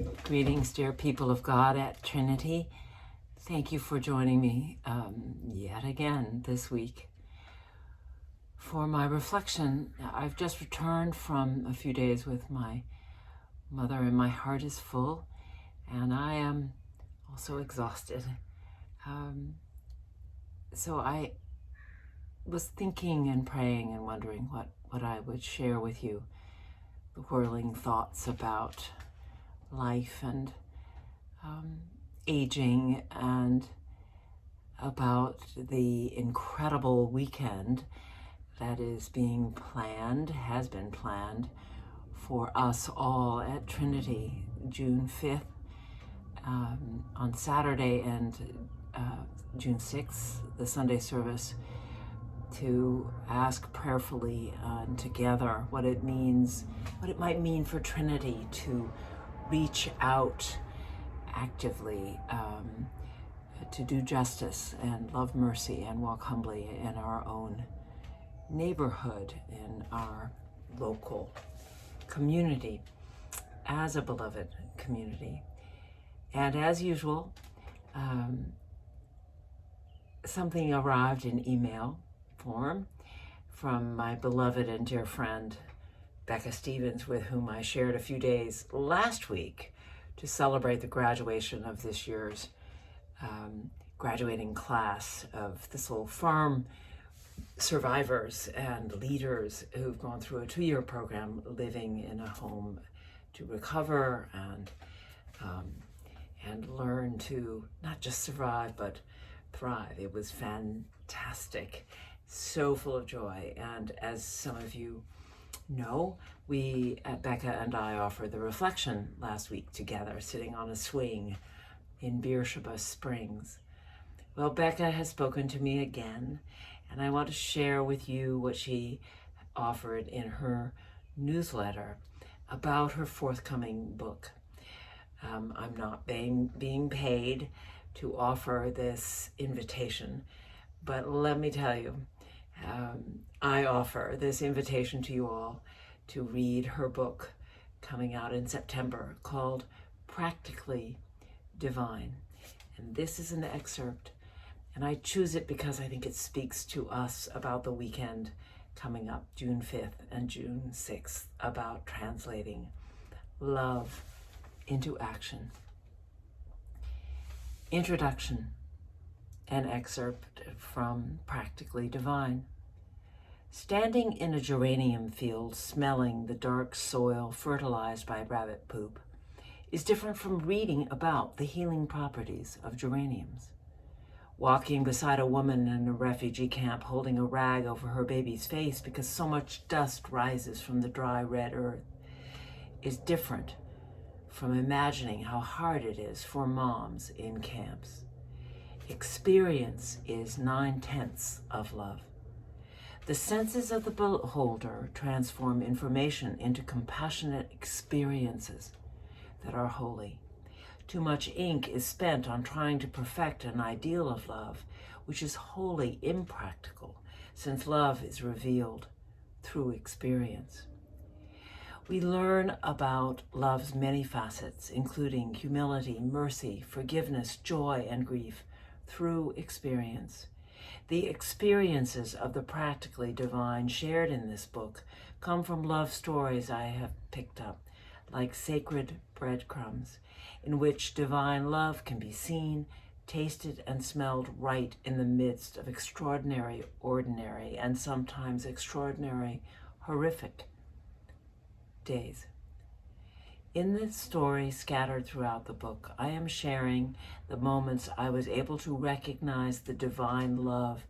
Greetings, dear people of God at Trinity. Thank you for joining me yet again this week. For my reflection, I've just returned from a few days with my mother, and my heart is full, and I am also exhausted. So I was thinking and praying and wondering what I would share with you, the whirling thoughts about life and aging, and about the incredible weekend that is being planned, has been planned for us all at Trinity, June 5th, on Saturday, and June 6th, the Sunday service, to ask prayerfully and together what it means, what it might mean for Trinity to reach out actively, to do justice and love mercy and walk humbly in our own neighborhood, in our local community, as a beloved community. And as usual, something arrived in email form from my beloved and dear friend, Becca Stevens, with whom I shared a few days last week to celebrate the graduation of this year's graduating class of Thistle Farm survivors and leaders who've gone through a 2-year program living in a home to recover and learn to not just survive but thrive. It was fantastic, so full of joy. And as some of you know, we at Becca and I offered the reflection last week together, sitting on a swing in Beersheba Springs. Well, Becca has spoken to me again, and I want to share with you what she offered in her newsletter about her forthcoming book. I'm not being paid to offer this invitation, but let me tell you, I offer this invitation to you all to read her book coming out in September called Practically Divine. And this is an excerpt, and I choose it because I think it speaks to us about the weekend coming up, June 5th and June 6th, about translating love into action. Introduction, an excerpt from Practically Divine. Standing in a geranium field, smelling the dark soil fertilized by rabbit poop, is different from reading about the healing properties of geraniums. Walking beside a woman in a refugee camp holding a rag over her baby's face because so much dust rises from the dry red earth is different from imagining how hard it is for moms in camps. Experience is 9/10 of love. The senses of the beholder transform information into compassionate experiences that are holy. Too much ink is spent on trying to perfect an ideal of love, which is wholly impractical, since love is revealed through experience. We learn about love's many facets, including humility, mercy, forgiveness, joy, and grief, through experience. The experiences of the practically divine shared in this book come from love stories I have picked up, like sacred breadcrumbs, in which divine love can be seen, tasted, and smelled right in the midst of extraordinary, ordinary, and sometimes extraordinary, horrific days. In this story scattered throughout the book, I am sharing the moments I was able to recognize the divine love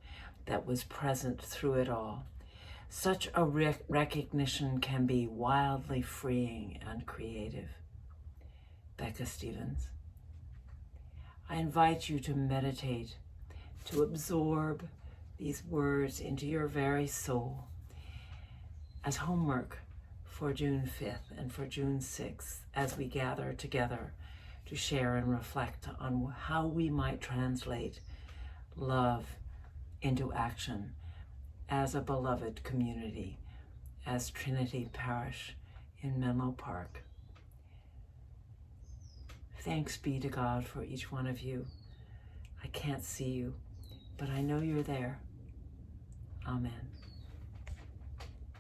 that was present through it all. Such a recognition can be wildly freeing and creative. Becca Stevens. I invite you to meditate, to absorb these words into your very soul as homework for June 5th and for June 6th, as we gather together to share and reflect on how we might translate love into action as a beloved community, as Trinity Parish in Menlo Park. Thanks be to God for each one of you. I can't see you, but I know you're there. Amen.